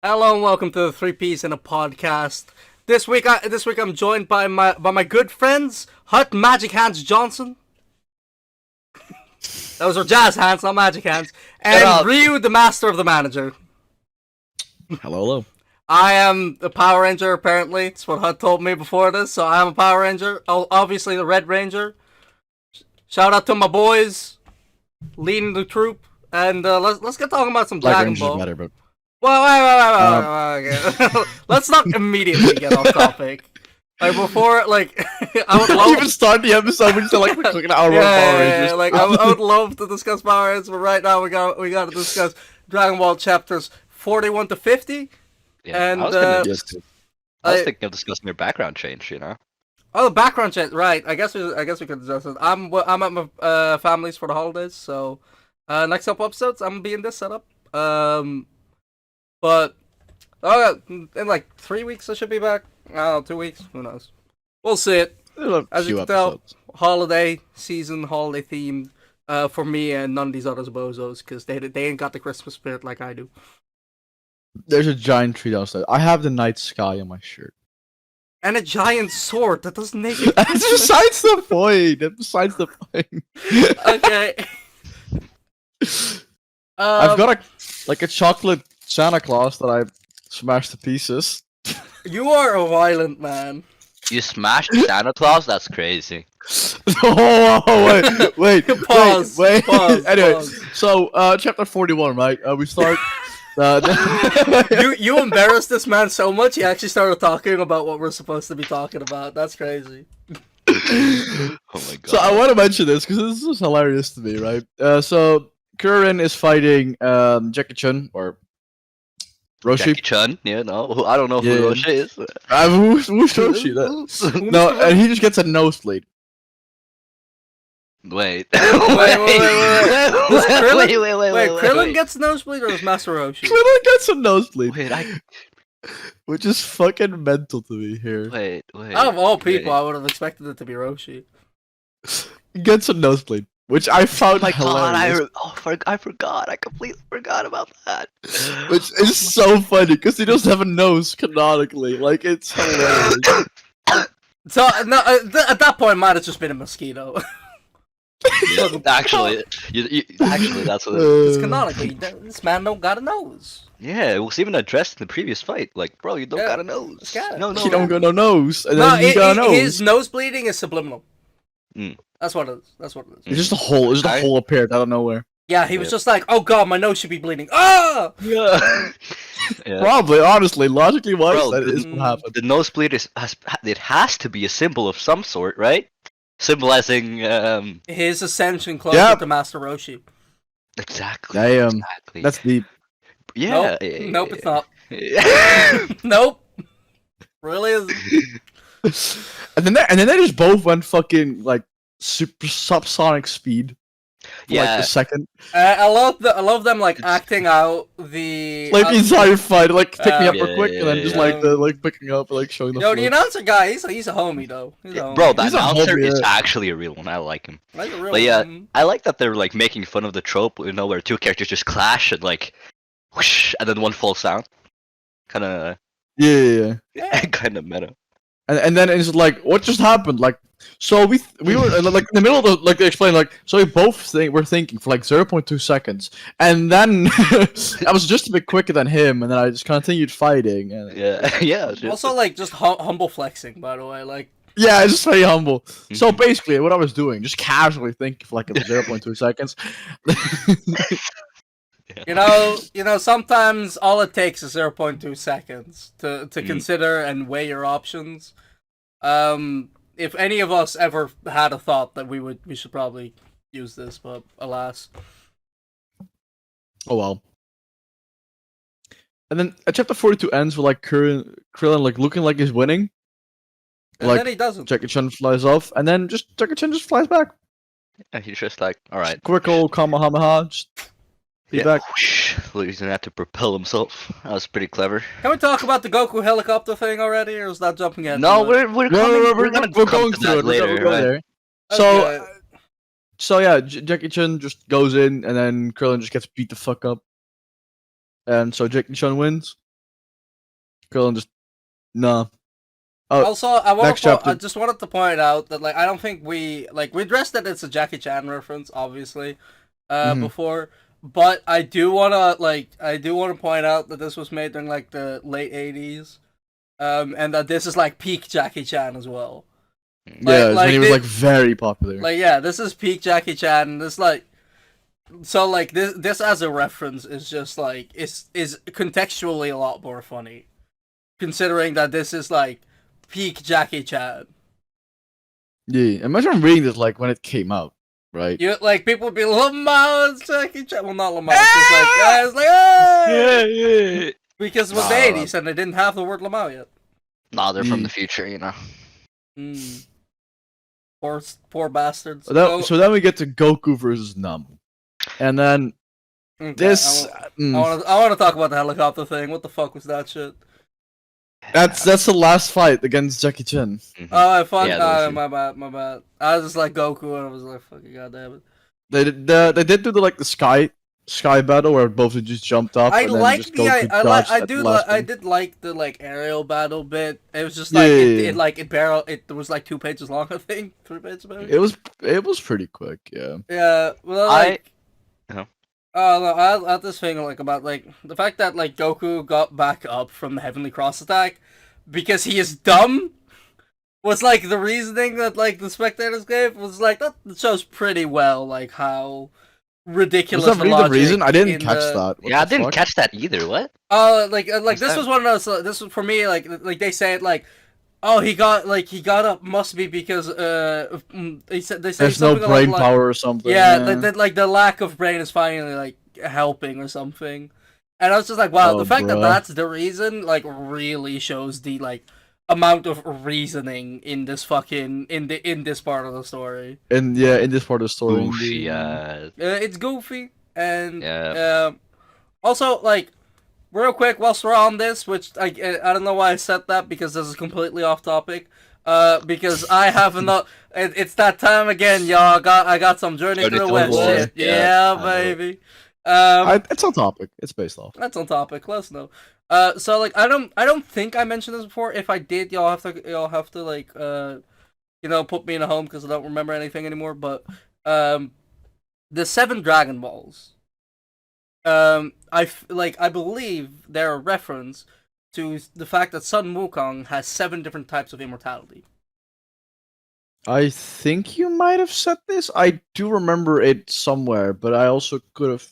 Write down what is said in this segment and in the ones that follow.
Hello and welcome to the Three Ps in a Podcast. This week I'm joined by my good friends Hut Magic Hands Johnson. Those are jazz hands, not magic hands. And Ryu, the master of the manager. Hello, hello. I am the Power Ranger. Apparently, it's what Hut told me before this. So I am a Power Ranger. Obviously, the Red Ranger. Shout out to my boys leading the troop. And let's get talking about some Black Dragon Ranger's Ball. better, but Well, wait. Okay. Let's not immediately get off topic. Like before, like I would love even start the episode when you said like an hour yeah, of Power yeah, Rangers. like I would love to discuss Power Rangers, but right now we got to discuss Dragon Ball chapters 41 to 50. Yeah, And I was thinking of discussing your background change. oh, the background check, right? I guess we could discuss it. I'm at my family's for the holidays, so next couple episodes I'm gonna be in this setup. But in like 3 weeks I should be back. I don't know, 2 weeks. Who knows? We'll see it. As you can tell, holiday season, holiday themed for me and none of these other bozos because they ain't got the Christmas spirit like I do. There's a giant tree downstairs. I have the night sky on my shirt. And a giant sword that doesn't make it. That's besides the point. That's besides the point. Okay. I've got a chocolate Santa Claus that I smashed to pieces. You are a violent man. You smashed Santa Claus? That's crazy. Oh, wait. Pause. Anyway, Pause. so chapter 41, right? We start. You embarrassed this man so much he actually started talking about what we're supposed to be talking about. That's crazy. Oh my god. So I want to mention this because this is hilarious to me, right? So Kuririn is fighting Jackie Chun or Roshi. Jackie Chun? Yeah, no, I don't know who Yeah. Roshi is. Who's Roshi? No, and he just gets a nosebleed. Wait. Wait. Wait, Krillin wait. gets nosebleed or is Master Roshi? Krillin gets a nosebleed, Wait, which is fucking mental to me here. wait. Out of all people, wait. I would have expected it to be Roshi. He gets a nosebleed, which I found Oh my god, hilarious. I forgot. I completely forgot about that. Which is so funny because he doesn't have a nose canonically. Like it's hilarious. So no, at that point, it might have just been a mosquito. Yeah, actually, actually, that's what it is. It's Uh, canonically, this man don't got a nose. Yeah, it was even addressed in the previous fight. Like, bro, you don't Yeah, got a nose. got it. No, he don't got no nose, and No, then he got a nose. his nose bleeding is subliminal. Mm. That's what it is. That's what it is. It's just a hole. It's just a hole appeared out of nowhere. Yeah, he was Yeah. just like, "Oh God, my nose should be bleeding." Ah! Yeah. Yeah. Probably, honestly, logically wise, Bro, that is what happened. The nosebleed it has to be a symbol of some sort, right? Symbolizing His ascension closer Yep. to Master Roshi. exactly. Damn, Exactly. that's deep. yeah. Nope, it's not. Yeah. Nope. Really is. And then they just both went fucking like super subsonic speed. For, like a second, I love them like acting out the like the entire fight, like pick me up real yeah, quick, and then yeah, just yeah. like the like picking up, like showing the. Yo, the float. announcer guy, he's a homie though. He's a Yeah, homie. bro, the He's a announcer homie, is yeah. actually a real one. I like him. That's a real But yeah, one. I like that they're like making fun of the trope, where two characters just clash and like, whoosh, and then one falls down. Kind of, Yeah. kind of meta. And then it's like, what just happened? Like, so we were like in the middle of the, like they explained, like, so we both were thinking for like 0.2 seconds, and then I was just a bit quicker than him, and then I just continued fighting. And, Yeah, yeah. Just, Also, like just humble flexing, by the way. Like, yeah, it's just very humble. So Mhm. basically, what I was doing, just casually thinking for like 0.2 seconds. you know, sometimes all it takes is 0.2 seconds to consider and weigh your options. If any of us ever had a thought that we should probably use this, but alas. Oh well. And then chapter 42 ends with like Krillin like looking like he's winning. And Like then he doesn't. Jackie Chan flies off, and then just Jackie Chan just flies back. yeah, he's just like, all right. Quick old Kamehameha, just be Yeah, back. whoosh, he's gonna have to propel himself. That was pretty clever. Can we talk about the Goku helicopter thing already, or is that jumping ahead? No, too much? we're No, coming. no, We're gonna we're come going to through that it. later, We're going right? there. So, Okay. so yeah, Jackie Chan just goes in, and then Krillin just gets beat the fuck up, and so Jackie Chan wins. Krillin just no. Oh, Also, I next chapter. just wanted to point out that like I don't think we addressed that it's a Jackie Chan reference, obviously, before. But I do wanna point out that this was made during like the late '80s, and that this is like peak Jackie Chan as well. Yeah, when he was like very popular. Like yeah, this is peak Jackie Chan. And this like so like this as a reference is just like is contextually a lot more funny, considering that this is like peak Jackie Chan. Yeah, imagine reading this like when it came out, right? You like people would be Lamau and Jackie Chan. Well, not Lamau. It's like hey! Because it was the '80s and they didn't have the word Lamau yet. Nah, they're from the future, you know. Poor bastards. So then we get to Goku versus Namu, and then this. I want to talk about the helicopter thing. What the fuck was that shit? That's the last fight against Jackie Chan. Oh, I fucked. My bad. I was just like Goku, and I was like, "Fucking goddamn it!" They did do the sky battle where both of just jumped up. I did like the like aerial battle bit. It was just like it was like 2 pages long, I think 3 pages maybe. It was pretty quick, yeah. Yeah, well, like. Oh no, I had this thing like about like the fact that like Goku got back up from the Heavenly Cross attack because he is dumb was like the reasoning that like the spectators gave was like that shows pretty well like how ridiculous. Was that really the reason? I didn't catch that. I didn't catch that either. What? Like this was one of those. This was for me like they say it like. Oh, he got up must be because they say there's no brain power or something. Yeah, like the lack of brain is finally like helping or something. And I was just like, wow, the fact that that's the reason like really shows the like amount of reasoning in this fucking in this part of the story. In this part of the story. Goofy, it's goofy and also like. Real quick, whilst we're on this, which I don't know why I said that because this is completely off topic. Because I have enough. It's that time again, y'all. I got some Journey to the West shit. Yeah, baby. It's on topic. It's based off. That's on topic. Let us know. So like I don't think I mentioned this before. If I did, y'all have to like put me in a home because I don't remember anything anymore. But the 7 Dragon Balls. I believe they're a reference to the fact that Sun Wukong has 7 different types of immortality. I think you might have said this. I do remember it somewhere, but I also could have.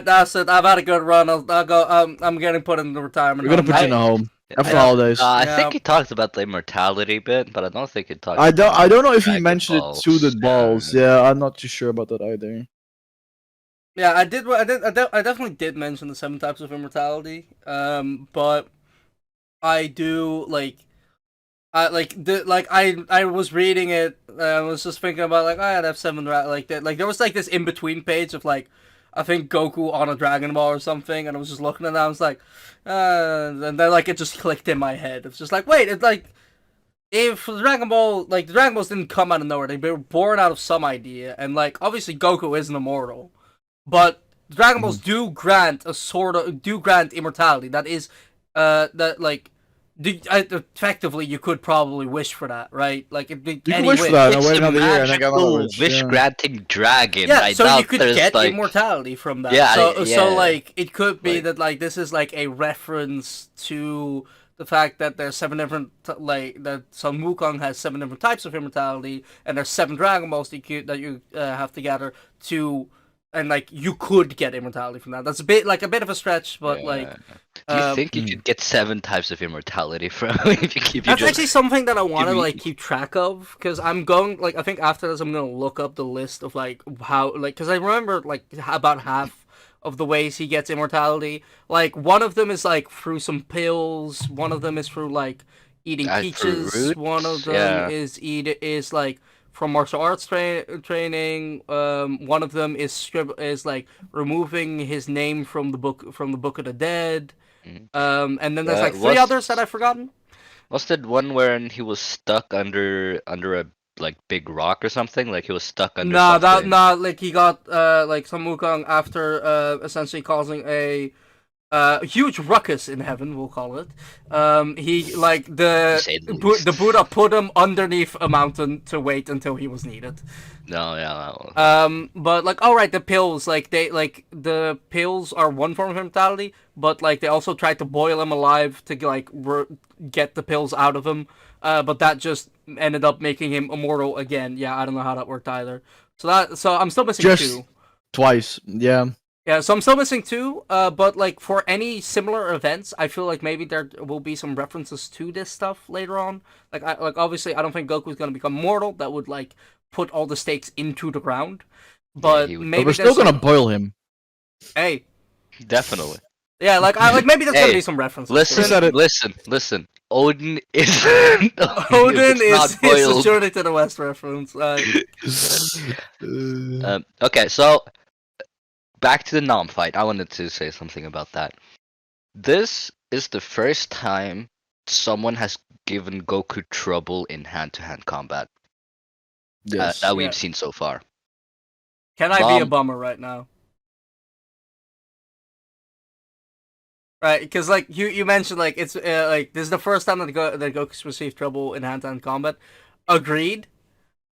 That's it. I've had a good run. I'll go. I'm getting put in the retirement. We're gonna put you in a home after holidays. I think he talked about the immortality bit, but I don't think he talked. I don't know if he mentioned it to the balls. Yeah, I'm not too sure about that either. Yeah, I definitely did mention the 7 types of immortality. But I do I was reading it. I was just thinking about like I'd have 7 like that. Like there was like this in between page of like I think Goku on a Dragon Ball or something, and I was just looking at that. I was like, and then like it just clicked in my head. It's just like wait, it's like. If the Dragon Ball, like the Dragon Balls didn't come out of nowhere, they were born out of some idea, and like obviously Goku isn't immortal. But Dragon Balls do grant immortality. That is, effectively you could probably wish for that, right? Like you can wish for that. Wait another year and I got another wish granting dragon. Yeah, so you could get immortality from that. Yeah, so like it could be that like this is like a reference to the fact that there's 7 different that Sun Wukong has 7 different types of immortality, and there's 7 Dragon Balls that you have to gather to. And like you could get immortality from that. That's a bit of a stretch, but like. Do you think you could get 7 types of immortality from if you keep? That's actually something that I want to like keep track of because I'm going like I think after this I'm gonna look up the list of like how like because I remember like about half of the ways he gets immortality. Like one of them is like through some pills. One of them is through like eating peaches. One of them is like. From martial arts training, one of them is like removing his name from the book of the dead, and then there's like 3 others that I've forgotten. Was that one where he was stuck under a like big rock or something? Like he was stuck under. Like he got like Sun Wukong after essentially causing a huge ruckus in heaven, we'll call it. He like To say the least. the Buddha put him underneath a mountain to wait until he was needed. No, yeah. But like, all right, the pills, like the pills are one form of immortality, but like they also tried to boil him alive to like get the pills out of him. But that just ended up making him immortal again. Yeah, I don't know how that worked either. So I'm still missing Just two. twice. Yeah. Yeah, so I'm still missing two. But like for any similar events, I feel like maybe there will be some references to this stuff later on. Like obviously, I don't think Goku's gonna become mortal. That would like put all the stakes into the ground. But he would. maybe But we're still gonna boil him. Hey, Definitely. yeah, like maybe there's gonna Hey, be some references. Listen. Odin is Odin not is a boiled. Journey to the West reference. Okay, so back to the Nam fight. I wanted to say something about that. This is the first time someone has given Goku trouble in hand-to-hand combat Yes. that we've Yeah. seen so far. Can I be a bummer right now? Right, because like you mentioned, like it's like this is the first time that Goku's received trouble in hand-to-hand combat. Agreed,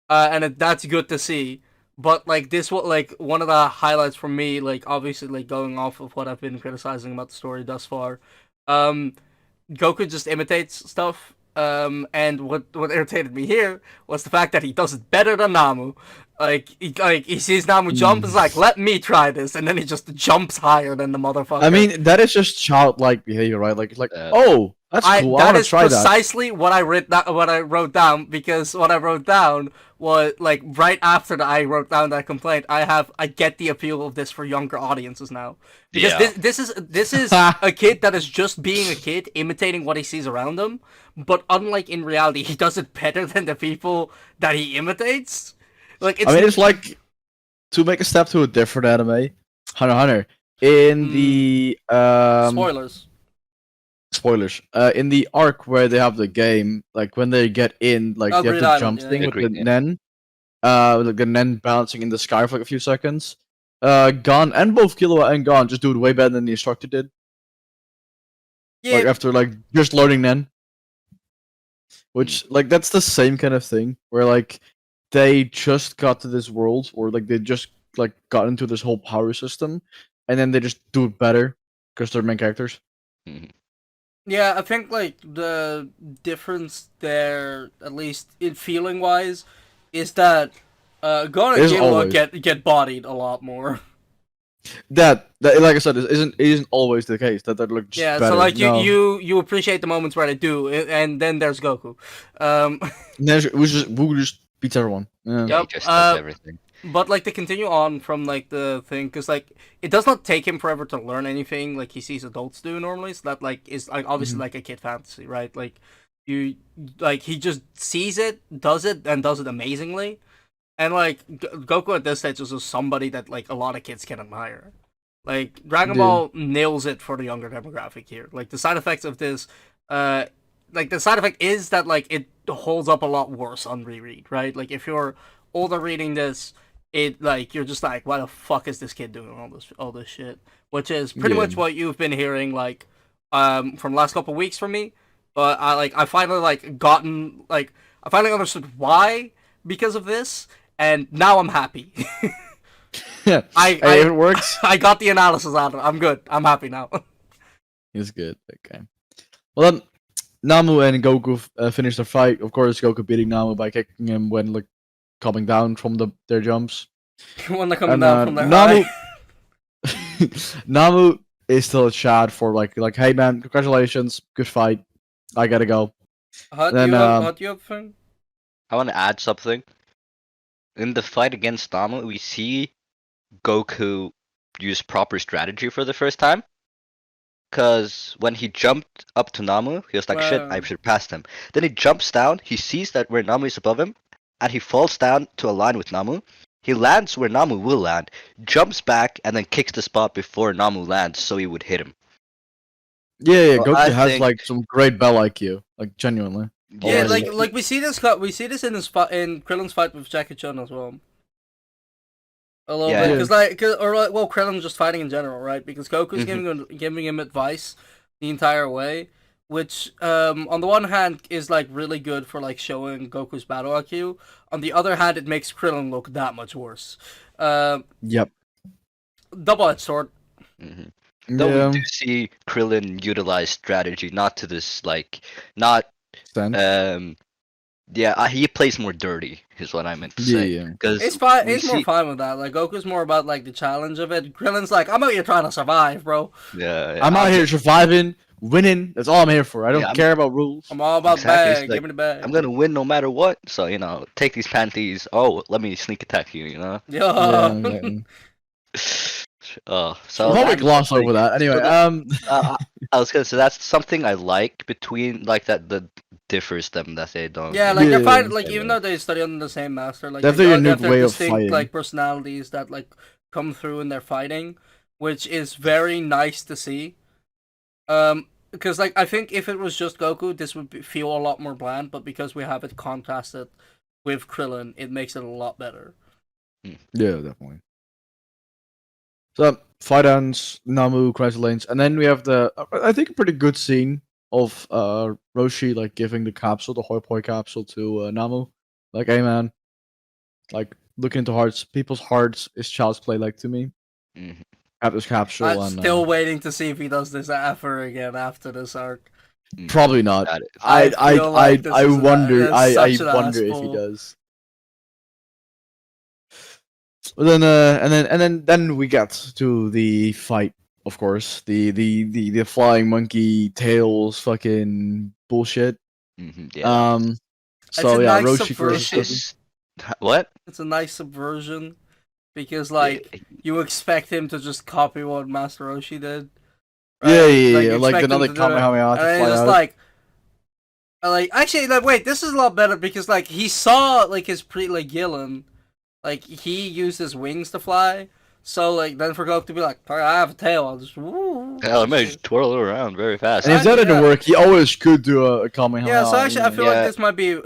that's good to see. But like this, what like one of the highlights for me, like obviously like going off of what I've been criticizing about the story thus far, Goku just imitates stuff. And what irritated me here was the fact that he does it better than Namu. He sees Namu jump, and is like, let me try this, and then he just jumps higher than the motherfucker. I mean, that is just childlike behavior, right? Like, oh, that's cool. I That want to is try that. precisely what I wrote down, because what I wrote down was like right after that I wrote down that complaint. I get the appeal of this for younger audiences now, because Yeah. this is a kid that is just being a kid, imitating what he sees around him. But unlike in reality, he does it better than the people that he imitates. Like it's like to make a step to a different anime, Hunter x Hunter. In the spoilers. In the arc where they have the game, like when they get in, like you have the jump thing with the Nen, like the Nen bouncing in the sky for like a few seconds. Gon and both Killua and Gon just do it way better than the instructor did. Yeah. Like after like just learning Nen, which like that's the same kind of thing where like they just got to this world, or like they just like got into this whole power system, and then they just do it better because they're main characters. Yeah, I think like the difference there, at least in feeling wise, is that Gon and Killua get bodied a lot more. That like I said, isn't always the case. That they're like just better. So like you appreciate the moments where they do, and then there's Goku. Who just beats everyone. Yeah. He just does everything. But like to continue on from like the thing, because like it does not take him forever to learn anything like he sees adults do normally. So that like is like obviously like a kid fantasy, right? Like he just sees it, does it amazingly. And like Goku at this stage is just somebody that like a lot of kids can admire. Like Dragon Ball nails it for the younger demographic here. Like the side effects of this, like the side effect is that like it holds up a lot worse on reread, right? Like if you're older reading this, it like you're just like, why the fuck is this kid doing all this shit? Which is pretty much what you've been hearing like from the last couple of weeks from me. But I finally understood why because of this, and now I'm happy. Yeah, it works. I got the analysis out of it. I'm good. I'm happy now. It's good. Okay. Well then, Namu and Goku finish their fight. Of course, Goku beating Namu by kicking him when like coming down from their jumps. When they're coming down from their high. Namu is still a Chad for like, hey man, congratulations, good fight. I gotta go. What do you have thing? I want to add something. In the fight against Namu, we see Goku use proper strategy for the first time. Because when he jumped up to Namu, he was like, shit, I should pass him. Then he jumps down, he sees that where Namu is above him, and he falls down to align with Namu. He lands where Namu will land, jumps back, and then kicks the spot before Namu lands so he would hit him. Yeah, Goku has like some great bell IQ, like genuinely. Yeah, like we see this in Krillin's fight with Jackie Chan as well. a little Yeah. bit, because well, Krillin's just fighting in general, right? Because Goku's Mhm. giving him advice the entire way, which on the one hand is like really good for like showing Goku's battle IQ. On the other hand, it makes Krillin look that much worse. Yep. Double-edged sword. Mhm. Though we Yeah. do see Krillin utilize strategy, not to this like, not Stand. yeah, he plays more dirty, is what I meant to say. Yeah. Because He's fine. we He's more see, fine with that. Like Goku's more about like the challenge of it. Krillin's like, I'm out here trying to survive, bro. yeah, I'm out here surviving, winning. That's all I'm here for. I don't yeah, care about rules. I'm all about exactly. It's bag. like, Give me the bag. I'm gonna win no matter what. So take these panties. Oh, let me sneak attack you. Yeah. Yeah. Exactly. So We'll probably that's gloss something. over that. So Anyway, I was gonna say that's something I like between like that differs them that they don't. Yeah, like they're fine. Yeah. Like even though they study under the same master, like Definitely a they new have their way of distinct fighting. like personalities that like come through in their fighting, which is very nice to see. Because like I think if it was just Goku, this would feel a lot more bland. But because we have it contrasted with Krillin, it makes it a lot better. Yeah, definitely. So fight ends, Namu, Crash Lanes, and then we have I think a pretty good scene of Roshi like giving the capsule, the Hoi Poi capsule to Namu. Like, hey man, like look into hearts. People's hearts is child's play. Like to me, Mhm. have this capsule I'm and still waiting to see if he does this ever again after this arc. probably not. Got it. I feel like this I is wonder I such an wonder if he asshole. does. But then we get to the fight, of course. The flying monkey tails fucking bullshit. Yeah. It's a So yeah, nice Roshi This subversion. versus is what? It's a nice subversion because Yeah, like you expect him to just copy what Master Roshi did. Yeah, Right? yeah, Like yeah. you Like expect him another to do it, Kamehameha and to then fly it's just out. like actually like wait, this is a lot better because like he saw like his like Gillen, like he used his wings to fly. So like then for Goku to be like, I have a tail, I'll just woo. hell, I may just twirl it around very fast. And if that didn't Yeah. work, he always could do a Kamehameha. Yeah, so actually, I feel like Yeah.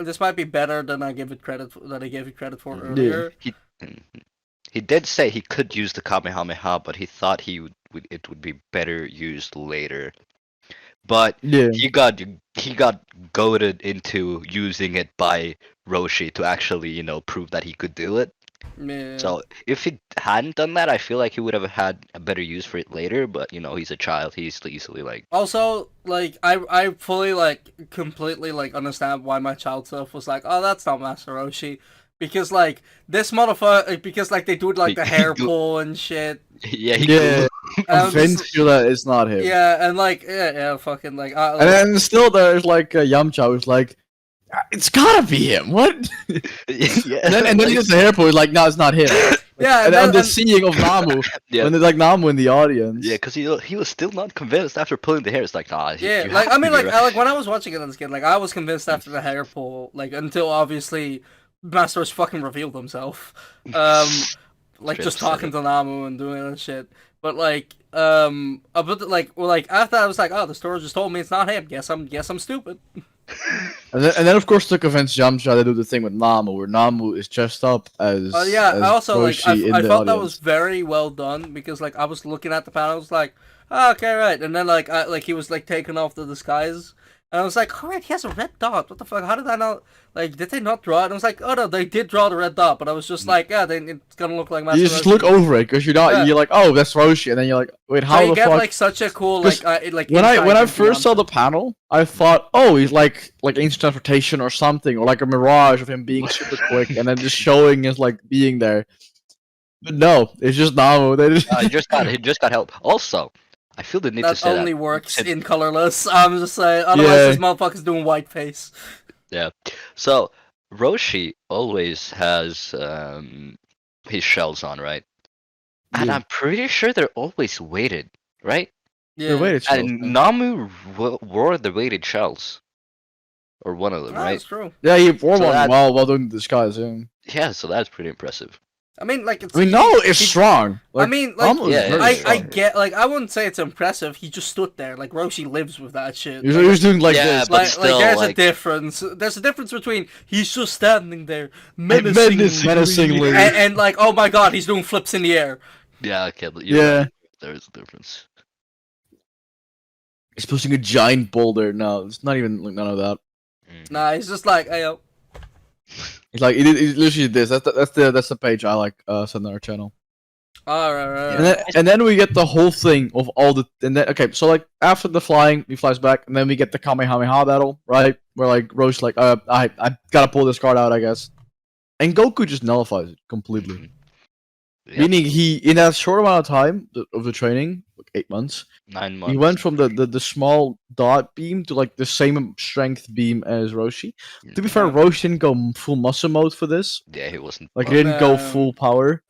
this might be better than I give it credit for, that I gave it credit for Mhm. earlier. He did say he could use the Kamehameha, but he thought it would be better used later. But Yeah. he got goaded into using it by Roshi to actually, prove that he could do it. Yeah. So if he hadn't done that, I feel like he would have had a better use for it later. But he's a child; he's easily like. Also, like I fully like completely like understand why my child self was like, oh, that's not Master Roshi, because like this motherfucker, because like they do like the hair pull and shit. Yeah, he Yeah. And I'm Convince just- you that it's not him. yeah, and like yeah, fucking like. And then still there's like Yamcha who's like, it's gotta be him. What? yeah. And then he does the hair pull. He's like, no, it's not him. Yeah, And then then- the seeing of Namu Yeah. when there's like Namu in the audience. Yeah, because he was still not convinced after pulling the hair. It's like, nah. Yeah, you like have I mean, to be like right. like when I was watching it as a kid, like I was convinced after the hair pull, like until obviously Master's fucking revealed himself, like Straight just up said talking it. to Namu and doing that shit. But like, but like after I was like, oh, the story just told me it's not him. Guess I'm stupid. And then of course to convince Yamcha to do the thing with Namu, where Namu is dressed up as Yeah, as I also like Roshi in I the felt that audience. was very well done because like I was looking at the panel, I was like, oh, okay, right, and then like he was like taking off the disguise. And I was like, oh, right, he has a red dot. What the fuck? How did I not, like, did they not draw it? And I was like, oh, no, they did draw the red dot. But I was just like, yeah, then it's gonna look like Master You just Roshi. look over it because Yeah. you're like, oh, that's Roshi, and then you're like, wait, how So you the get fuck? like such a cool When insight I into first saw Yamcha. the panel, I thought, oh, he's like ancient transportation or something, or like a mirage of him being super quick, and then just showing his like being there. But no, it's just Namu. They just... He just got help. Also, I feel the need to That say only that. works Since- in colorless. I'm just saying. Otherwise, Yeah. this motherfucker's doing white face. Yeah. So Roshi always has his shells on, right? And Yeah. I'm pretty sure they're always weighted, right? Yeah. Wait, it's And Namu wore the weighted shells, or one of them, right? That's true. yeah, he wore So one that- while doing the disguise. Yeah. Yeah. So that's pretty impressive. I mean, like it's. I mean, no, it's strong. Like, I mean, like Naruto is very I strong. get, like, I mean, like Naruto is Yeah, very I strong. get, like, I wouldn't say it's impressive. He just stood there. Like Roshi lives with that shit. He Like, was doing like yeah, this. but like still, there's a like, difference. There's a difference between he's just standing there Menacingly. and like, oh my god, he's doing flips in the air. yeah, okay, but you're Yeah. right. There is a difference. He's pushing a giant boulder. No, it's not even like none of that. Nah, he's just like, hey yo. He's like, he literally did this. That's the page I like sent on our channel. Alright. And then we get the whole thing of all the okay, so like after the flying, he flies back, and then we get the Kamehameha battle, right? Where like Roche like I gotta pull this card out, I guess, and Goku just nullifies it completely. Yep. Meaning he in that short amount of time of the training, like 8 months, 9 months. he went from the small dot beam to like the same strength beam as Roshi. To be fair, Yeah. Roshi didn't go full muscle mode for this. Yeah, he wasn't. Like he didn't go Um, full power.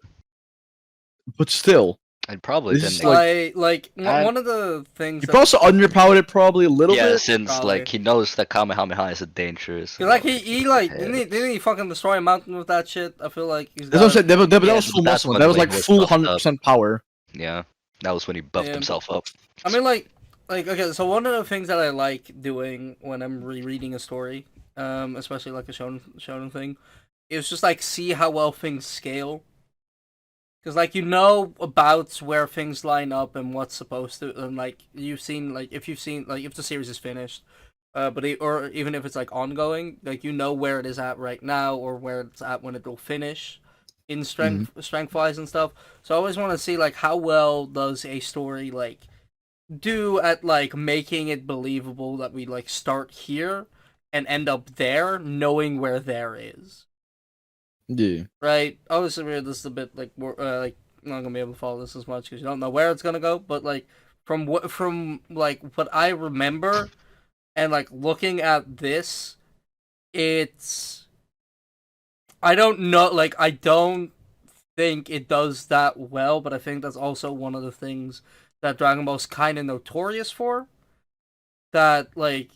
But still, I probably this is didn't. like and- one of the things he that, also underpowered it probably a little Yeah, bit. since Probably. like he knows that Kamehameha is a dangerous. like he like Yeah. didn't he fucking destroy a mountain with that shit? I feel like he's That's what I'm saying. That Yeah, was full but that's muscle. when That was Wayne like was full buffed up. 100% power. Yeah, that was when he buffed Yeah. himself up. I mean, like okay. So one of the things that I like doing when I'm rereading a story, especially like a shonen thing, is just like see how well things scale. Because like you know about where things line up and what's supposed to, and like you've seen like if the series is finished, or even if it's like ongoing, like you know where it is at right now or where it's at when it will finish, in strength wise and stuff. So I always want to see like how well does a story like do at like making it believable that we like start here and end up there, knowing where there is. Yeah. Right. Obviously, this is a bit like more like I'm not gonna be able to follow this as much because you don't know where it's gonna go. But like from what I remember, and like looking at this, it's I don't know. Like I don't think it does that well, but I think that's also one of the things that Dragon Ball's kind of notorious for. That like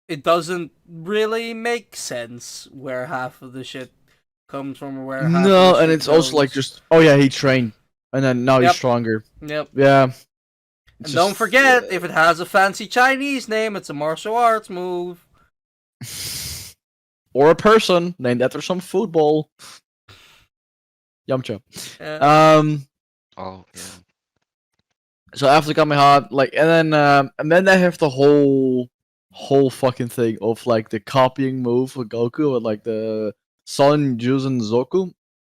it doesn't really make sense where half of the shit comes from or where half of No, the and shit it's also like goes. just he trained, and then now Yep. he's stronger. Yep. Yeah. And don't forget, if it has a fancy Chinese name, it's a martial arts move. Or a person named after some football. Yamcha. Yeah. Oh yeah. So after Kamehameha, like, and then they have the whole fucking thing of like the copying move for Goku with like the Son Juzen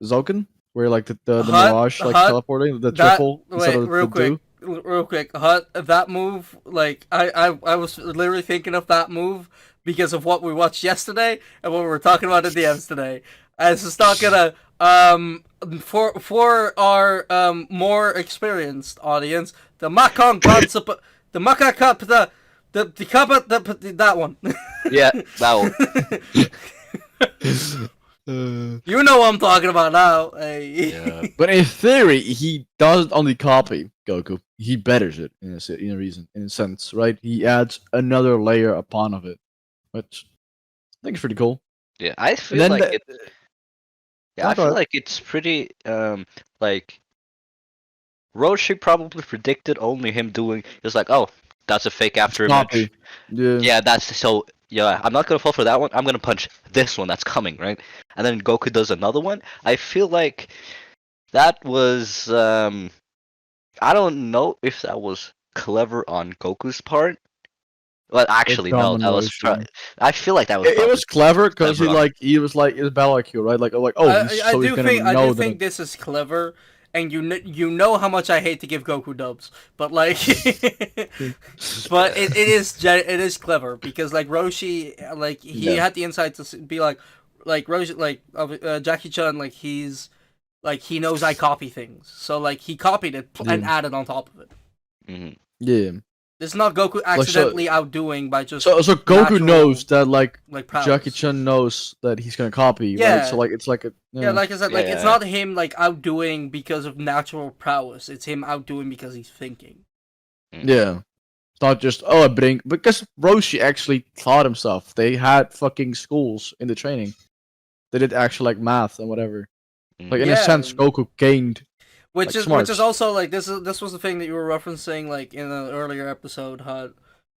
Zoken, where like the Mirage like teleporting the triple instead of real the quick, do. real quick. That move, like I was literally thinking of that move because of what we watched yesterday and what we were talking about in DMs today. I was just not gonna for our more experienced audience, the Makong concept, the Maka cup, the cup, that one. Yeah, that one. You know what I'm talking about now. Hey. Yeah. But in theory, he doesn't only copy Goku; he betters it in a sense, right? He adds another layer upon of it, which I think is pretty cool. Yeah, I feel like it. Yeah, Oh, I go feel ahead. like it's pretty like Roshi probably predicted only him doing. It's like, oh, that's a fake after image. Copy. Yeah. Yeah, that's so. Yeah, I'm not gonna fall for that one. I'm gonna punch this one that's coming, right? And then Goku does another one. I feel like that was. I don't know if that was clever on Goku's part. Well, actually, no. That was. domination. I feel like that was. It was clever because clever he was like his battle IQ, right? Like oh, he's I so he's do gonna think know that. think this is clever, and you know how much I hate to give Goku dubs, but like, but it is clever because like Roshi, like he Yeah. had the insight to be like Roshi, like Jackie Chan, like he knows I copy things, so like he copied it and added on top of it. Mhm. Yeah. It's not Goku accidentally outdoing by just So Goku natural, knows that like prowess. Jackie Chan knows that he's gonna copy, Yeah. right? So like it's like a Yeah, like I said, like it's Yeah. not him like outdoing because of natural prowess. It's him outdoing because he's thinking. yeah. It's not just I bring because Roshi actually taught himself. They had fucking schools in the training. They did actual like math and whatever. Like in a sense, Goku gained. Which is also like this was the thing that you were referencing like in an earlier episode, how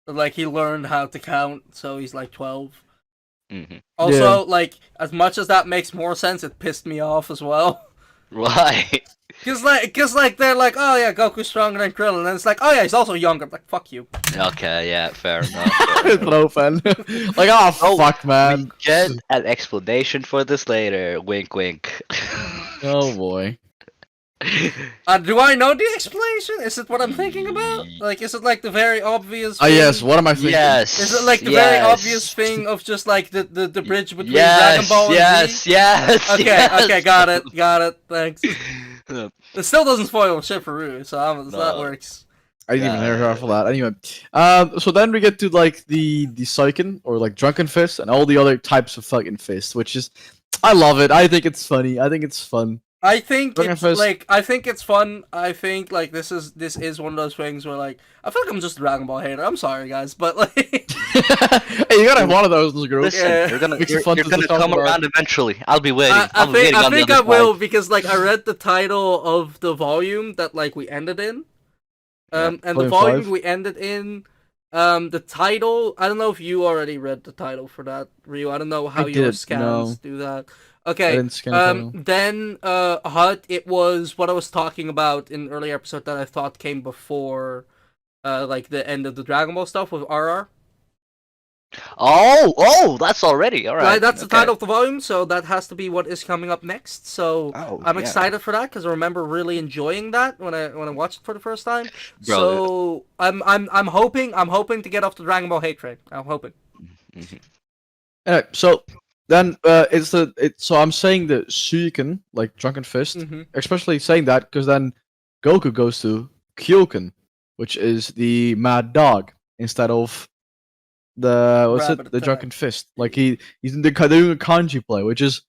like he learned how to count, so he's like 12. Also, like as much as that makes more sense, it pissed me off as well. Why? Cause like they're like, oh yeah, Goku's stronger than Krillin, and then it's like, oh yeah, he's also younger. Like, fuck you. Okay, yeah, fair enough. No fan. Like, oh fuck, man. We get an explanation for this later. Wink, wink. Oh boy. Do I know the explanation? Is it what I'm thinking about? Like, is it like the very obvious thing? Yes, what am I thinking? Yes. Is it like the very obvious thing of just like the bridge between Dragon Ball and Z? Yes. Okay, got it, thanks. It still doesn't spoil shit for Rue, so that works. I didn't even hear her for that. Anyway, so then we get to like the Saiken or like Drunken Fist and all the other types of fucking fist, which is, I love it. I think it's funny. I think it's fun. I think it's fun. I think like this is one of those things where like I feel like I'm just a Dragon Ball hater. I'm sorry guys, but like hey, you gotta have one of those in the group. Listen, you're gonna come around eventually. I'll be waiting. I think I will because like I read the title of the volume that like we ended in, and the volume we ended in, the title. I don't know if you already read the title for that, Ryu. I don't know how your scans do that. Okay, then, Hut, it was what I was talking about in an earlier episode that I thought came before, like, the end of the Dragon Ball stuff with RR. Oh, that's already, alright. Right, that's the title of the volume, so that has to be what is coming up next, so I'm excited for that, because I remember really enjoying that when I watched it for the first time. So, I'm hoping to get off the Dragon Ball hate train. I'm hoping. Alright, so... Then so I'm saying the Suiken, like Drunken Fist, especially saying that because then Goku goes to Kyoken, which is the Mad Dog instead of the Drunken Fist. Like he's doing a kanji play, which is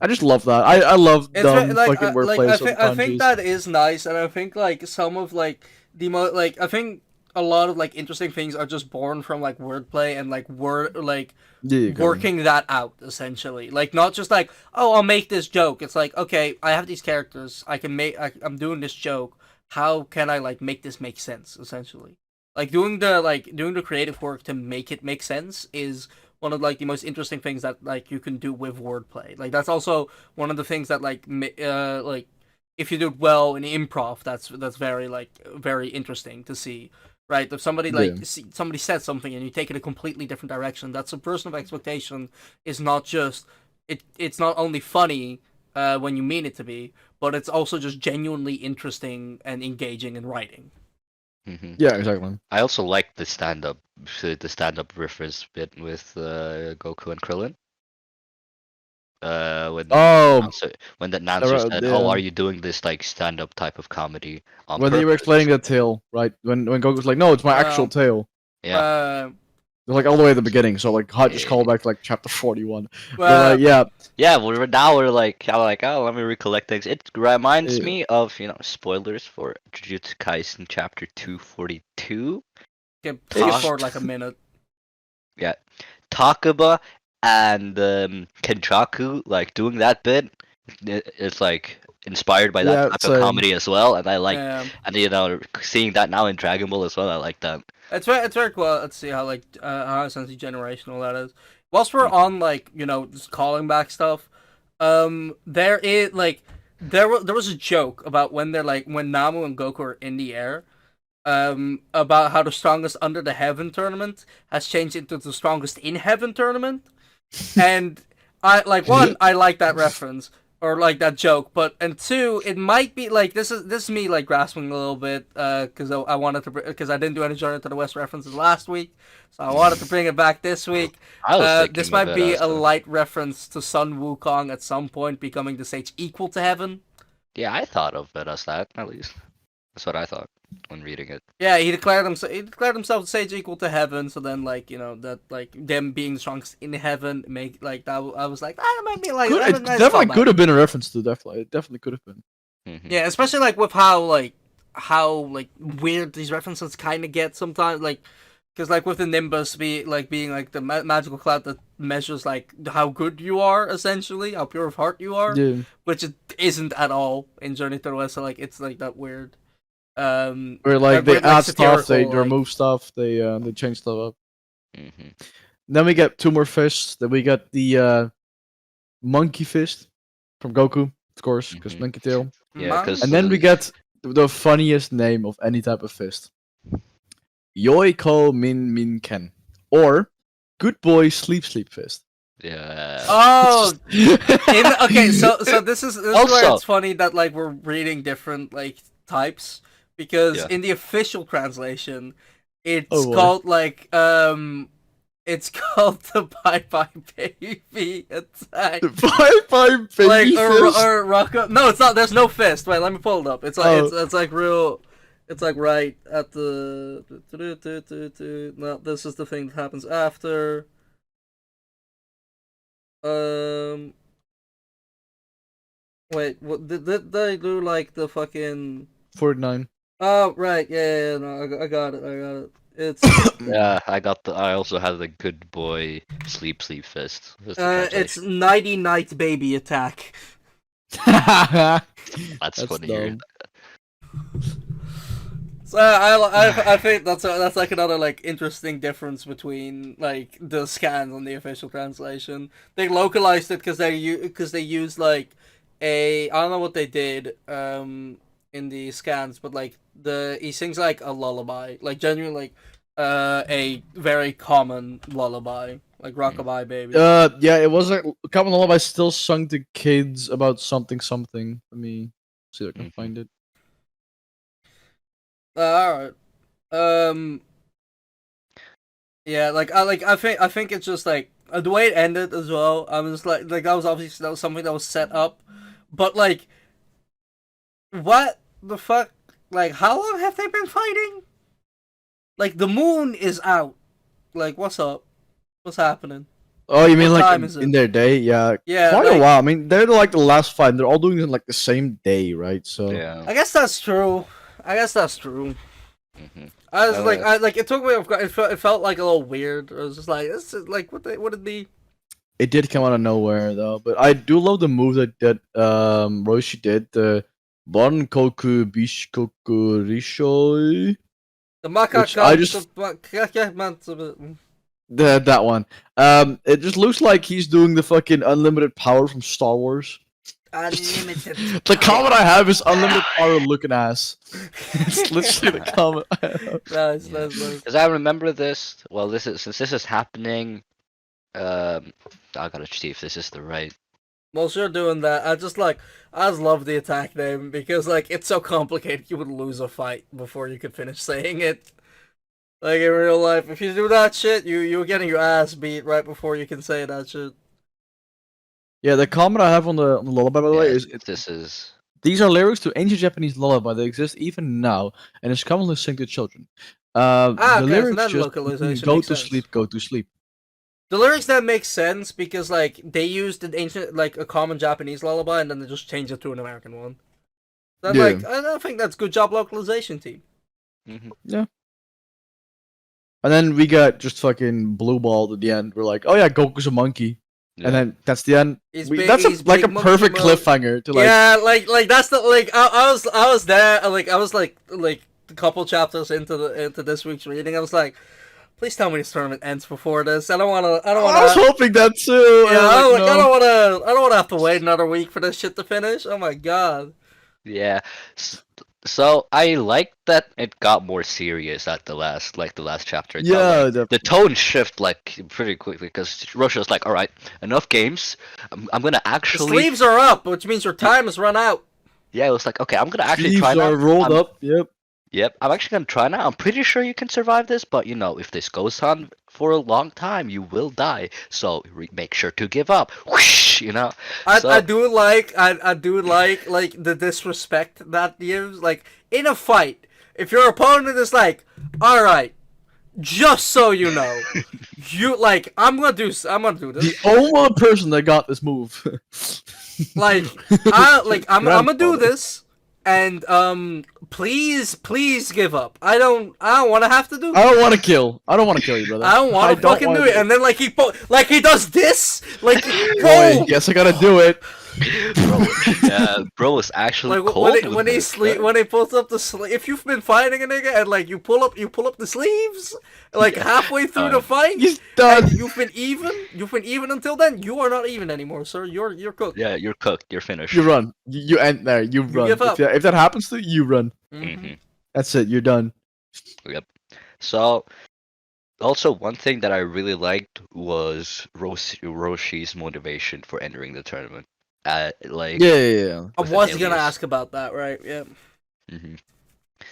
I just love that. I love dumb fucking wordplay. I think that is nice, and I think like some of like the I think a lot of like interesting things are just born from like wordplay and like working that out essentially. Like not just like, oh, I'll make this joke. It's like, okay, I have these characters. I'm doing this joke. How can I like make this make sense? Essentially, like doing the creative work to make it make sense is one of like the most interesting things that like you can do with wordplay. Like that's also one of the things that like if you do it well in improv, that's very interesting to see. Right, if somebody somebody said something and you take it a completely different direction, that subversion of expectation is not just it's not only funny when you mean it to be, but it's also just genuinely interesting and engaging in writing. Yeah, exactly. I also like the stand-up reference bit with Goku and Krillin. When the announcer said, "Oh, are you doing this like stand-up type of comedy?" When they were explaining the tale, right? When Goku's like, "No, it's my actual tale." Yeah. Like all the way at the beginning, so like Hot just called back to like chapter 41. Yeah. We're like, oh, let me recollect things. It reminds me of spoilers for Jujutsu Kaisen chapter 242. Skip forward like a minute. Yeah, Takaba and Kenjaku like doing that bit. It's like inspired by that type of comedy as well, and I like, and seeing that now in Dragon Ball as well. I like that. It's very cool. Let's see how how essentially generational that is. Whilst we're on just calling back stuff, there is there was a joke about when they're when Namu and Goku are in the air, about how the strongest under the heaven tournament has changed into the strongest in heaven tournament, and I like that reference. Or that joke, and two, it might be this is me grasping a little bit because I wanted to because I didn't do any Journey to the West references last week, so I wanted to bring it back this week. This might be a light reference to Sun Wukong at some point becoming the sage equal to heaven. Yeah, I thought of it as that at least. That's what I thought when reading it. Yeah, he declared himself the sage equal to heaven. So then, them being the strongest in heaven make that. I was like, that might be it definitely could have been a reference to definitely. It definitely could have been. Mm-hmm. Yeah, especially with how weird these references kind of get sometimes. Because like with the Nimbus being like the magical cloud that measures like how good you are, essentially, how pure of heart you are, Yeah. which it isn't at all in Journey to the West. So like it's like that weird. Where like they weird, add stuff, they satirical, remove stuff, they change stuff up. Mm-hmm. Then we get 2 more fists. Then we got the monkey fist from Goku, of course, because Mhm. monkey tail. Yeah, because And then we get the funniest name of any type of fist. Yoiko Min Min Ken. Or Good Boy Sleep Sleep Fist. yeah. Oh, okay. So this is where Also- it's funny that like we're reading different like types because Yeah. in the official translation, it's Oh, boy. called like it's called the Bye Bye Baby attack. Bye bye baby Like fist. or Rocco. No, it's not. There's no fist. Wait, let me pull it up. It's like Oh. it's like real. It's like right at the. No, this is the thing that happens after. Wait, what did they do? Like the fucking. 49. Oh right, yeah, no, I got it. It's Yeah, I also had the good boy sleep fist. That's the it's translation. Nighty Night Baby Attack. That's funny. dumb. So I think that's like another like interesting difference between like the scans and the official translation. They localized it because they used like I don't know what they did in the scans, but like he sings like a lullaby, like genuinely like a very common lullaby, like Rockabye Baby. Yeah, it was a common lullaby still sung to kids about something. Let me see if I can find it. All right. Yeah, I think it's just like the way it ended as well. I was like that was obviously that was something that was set up, but like, what the fuck? Like, how long have they been fighting? Like, the moon is out. Like, what's up? What's happening? Oh, you mean What like time is it? in their day? Yeah, Yeah, quite like, a while. I mean, they're like the last fight. And they're all doing it in like the same day, right? So Yeah. I guess that's true. Mm-hmm. I was like, it took me off guard. It felt like a little weird. I was just like, this is like, what did the? it did come out of nowhere though. But I do love the move that Roshi did. The Bankoku Bishikoku Rishoi. The Makaka, I just- That one. It just looks like he's doing the fucking unlimited power from Star Wars. unlimited. The comment I have is unlimited power looking ass. It's literally the comment I have. Nice. Because I remember this. Well, since this is happening. I gotta see if this is the right. Whilst you're doing that, I just love the attack name because like it's so complicated. You would lose a fight before you could finish saying it. Like in real life, if you do that shit, you're getting your ass beat right before you can say that shit. Yeah, the comment I have on the lullaby, by the way, is This is. these are lyrics to ancient Japanese lullaby that exist even now and is commonly sung to children. The okay, so lyrics that just localization go makes to sense. sleep, go to sleep. The lyrics that make sense because like they used an ancient like a common Japanese lullaby and then they just changed it to an American one. Then Yeah. like I think that's good job localization team. Mm-hmm. And then we got just fucking blue balled at the end. We're like, oh yeah, Goku's a monkey. Yeah. And then that's the end. He's That's he's like a big monkey perfect mode. cliffhanger to like. Yeah, like that's the like I was there like I was like a couple chapters into this week's reading. I was like, please tell me this tournament ends before this. I don't want to. I was hoping that too. Yeah, I was like, I no. don't want to have to wait another week for this shit to finish. Oh my god. Yeah. So I like that it got more serious at the last chapter. It got, Yeah, like, the definitely. tone shift like pretty quickly because Rosha's like, all right, enough games. I'm gonna The actually. sleeves are up, which means your time has run out. Yeah, it was like, okay, I'm gonna actually Sleeves try now. are rolled I'm- up. Yep. Yep, I'm actually gonna try now. I'm pretty sure you can survive this, but you know, if this goes on for a long time, you will die. So make sure to give up. Whoosh, you know. I do like the disrespect that gives. Like in a fight, if your opponent is like, all right, just so you know, I'm gonna do this. The only person that got this move. I'm gonna do this, and please give up. I don't want to have to do. I don't want to kill. I don't want to kill you, brother. I don't want to fucking do it. And then like he does this, like boy, guess I gotta do it. Bro was actually like cold when he pulls up the sleeve. If you've been fighting a nigga and like you pull up the sleeves, like halfway through the fight, he's done. And you've been even until then. You are not even anymore, sir. You're cooked. Yeah, you're cooked. You're finished. You run. You end there. You run. give up. If that happens to you, run. Mm-hmm. That's it. You're done. Yep. So, also one thing that I really liked was Roshi's motivation for entering the tournament. Like Yeah. I was gonna ask about that, right? Yeah. Mm-hmm.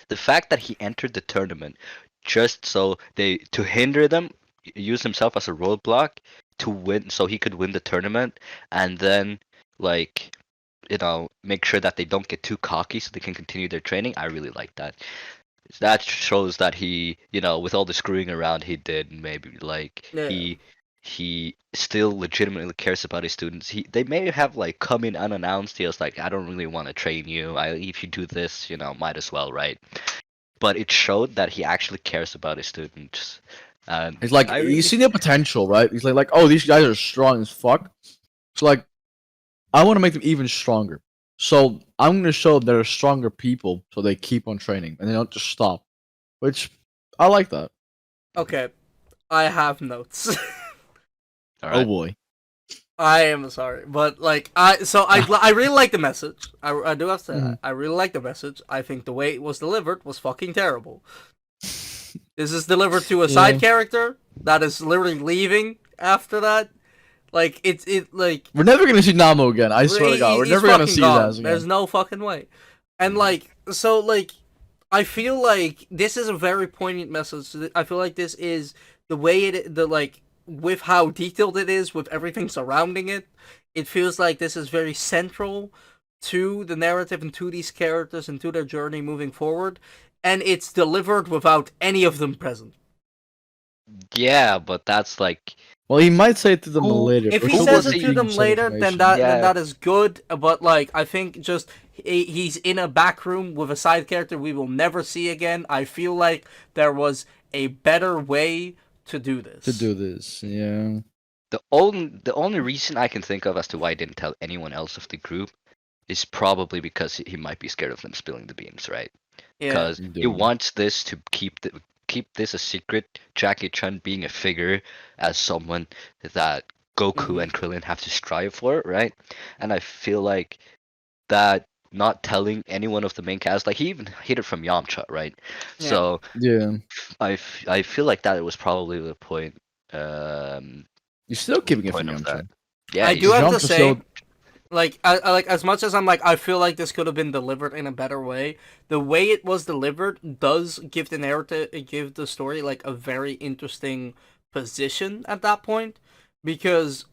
The fact that he entered the tournament just so to hinder them, use himself as a roadblock to win, so he could win the tournament, and then like make sure that they don't get too cocky so they can continue their training. I really like that. That shows that he, with all the screwing around he did, maybe like he still legitimately cares about his students. They may have like come in unannounced. He was like, I don't really want to train you. If you do this, might as well, right? But it showed that he actually cares about his students. And He's like, you see the potential, right? He's like, oh, these guys are strong as fuck. So like, I want to make them even stronger. So I'm gonna show them they're stronger people, so they keep on training and they don't just stop. Which I like that. Okay, I have notes. All right. Oh boy. I am sorry, but like I really like the message. I do have to say that. I really like the message. I think the way it was delivered was fucking terrible. This is delivered to a side character that is literally leaving after that. Like like we're never gonna see Namo again. I swear to God, we're never gonna see his ass again. There's no fucking way. And like so like I feel like this is a very poignant message. I feel like this is the way with how detailed it is, with everything surrounding it. It feels like this is very central to the narrative and to these characters and to their journey moving forward. And it's delivered without any of them present. Yeah, but that's like. Well, he might say it to them later. If he says it to them later, then that is good. But like, I think just he's in a back room with a side character we will never see again. I feel like there was a better way to do this. Yeah. The only reason I can think of as to why I didn't tell anyone else of the group is probably because he might be scared of them spilling the beans, right? Because he wants this to keep this a secret. Jackie Chun being a figure as someone that Goku and Krillin have to strive for, right? And I feel like that not telling anyone of the main cast, like he even hid it from Yamcha, right? Yeah. So yeah, I feel like that was probably the point. You're still keeping it from Yamcha. Yeah, I do have to say. Like, as much as I'm like, I feel like this could have been delivered in a better way. The way it was delivered does give the narrative, give the story like a very interesting position at that point, because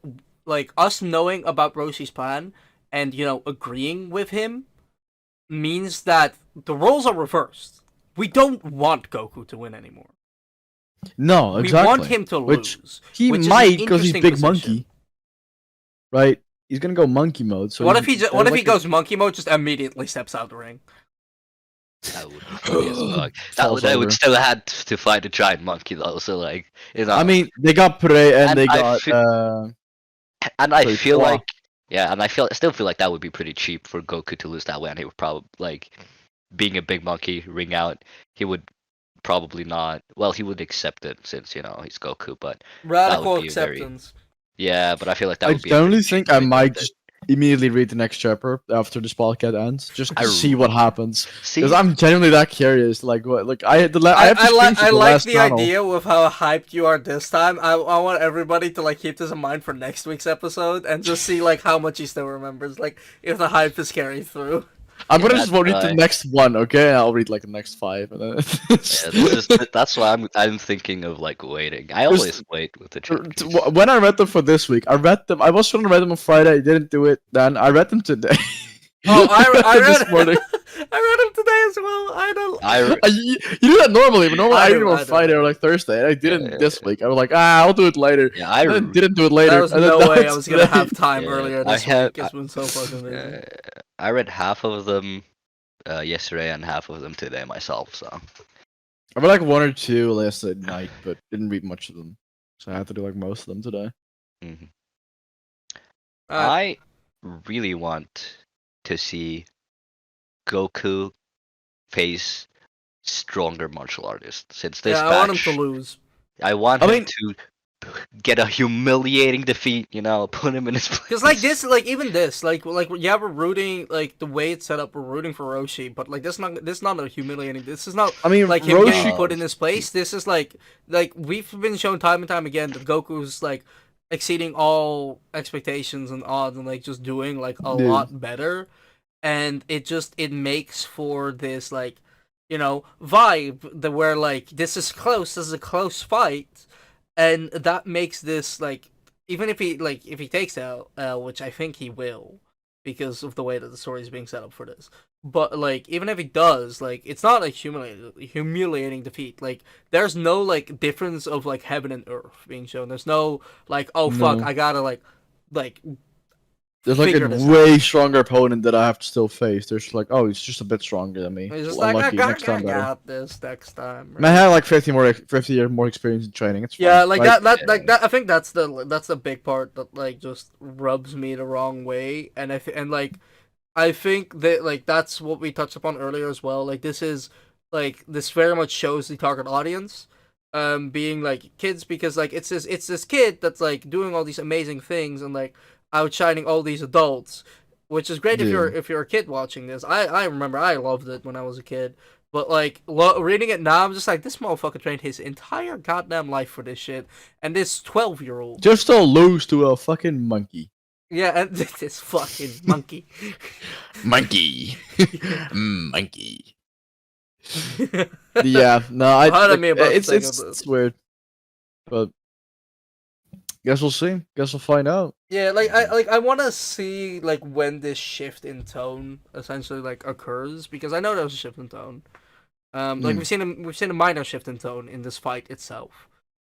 like us knowing about Roshi's plan and agreeing with him means that the roles are reversed. We don't want Goku to win anymore. No, exactly. We want him to lose. He might because he's big monkey, right? He's gonna go monkey mode. So what if he goes monkey mode? Just immediately steps out the ring. That would be funny as fuck. They would still have to fight a giant monkey though. So like, I mean, they got Prey and they got. And I feel like, and I still feel like that would be pretty cheap for Goku to lose that way, and he would probably like, being a big monkey, ring out. He would probably not. Well, he would accept it since he's Goku, but radical acceptance. Yeah, but I feel like that would be. I generally think I might just immediately read the next chapter after this podcast ends, just to see what happens. Because I'm genuinely that curious. Like what? Like I like the idea with how hyped you are this time. I want everybody to like keep this in mind for next week's episode and just see like how much he still remembers. Like if the hype is carried through. I'm gonna just read the next one, okay? And I'll read like the next 5. And then... that's why I'm thinking of like waiting. I always wait with the chapters. When I read them for this week, I read them. I was trying to read them on Friday. I didn't do it then. I read them today. Oh, I read this morning. I read them today as well. You do that normally, but normally I read them on Friday or like Thursday. And I didn't this week. I was like, I'll do it later. Yeah, I didn't do it later. There was no way I was gonna have time earlier this week. It's been so fucking busy. I read half of them yesterday and half of them today myself. So I read like 1 or 2 last night, but didn't read much of them. So I had to do like most of them today. mhm. Uh, I really want to see Goku face stronger martial artists since this yeah, I want him batch. to lose. I want I him mean- to get a humiliating defeat. Put him in his place. Because like this, like even this, like yeah, we're rooting like the way it's set up. We're rooting for Roshi, but like this is not a humiliating. This is not I mean, like him Roshi. getting put in his place. This is like we've been shown time and time again that Goku's like exceeding all expectations and odds and like just doing like a Dude. lot better, and it makes for this like vibe that where like this is a close fight, and that makes this like. Even if he takes L, which I think he will, because of the way that the story is being set up for this. But like, even if he does, like, it's not a humiliating defeat. Like, there's no like difference of like heaven and earth being shown. There's no like, oh fuck, No. I gotta like There's like figure a this way stronger opponent that I have to still face. There's like, oh, he's just a bit stronger than me. It's just Well, like unlucky, next time better. got this next time. Right? Man, I had like 50 years more experience in training. It's fine. Yeah, like that. I think that's the big part that like just rubs me the wrong way, and I think that like that's what we touched upon earlier as well. Like this very much shows the target audience, being like kids, because like it's this kid that's like doing all these amazing things and like outshining all these adults, which is great if you're a kid watching this. I remember I loved it when I was a kid. But like reading it now, I'm just like, this motherfucker trained his entire goddamn life for this shit, and this 12-year-old just to lose to a fucking monkey. yeah, and this fucking monkey, Monkey, monkey. Yeah, no, it's weird, but guess we'll see. Guess we'll find out. Yeah, I want to see like when this shift in tone essentially like occurs, because I know there was a shift in tone. Like we've seen a minor shift in tone in this fight itself,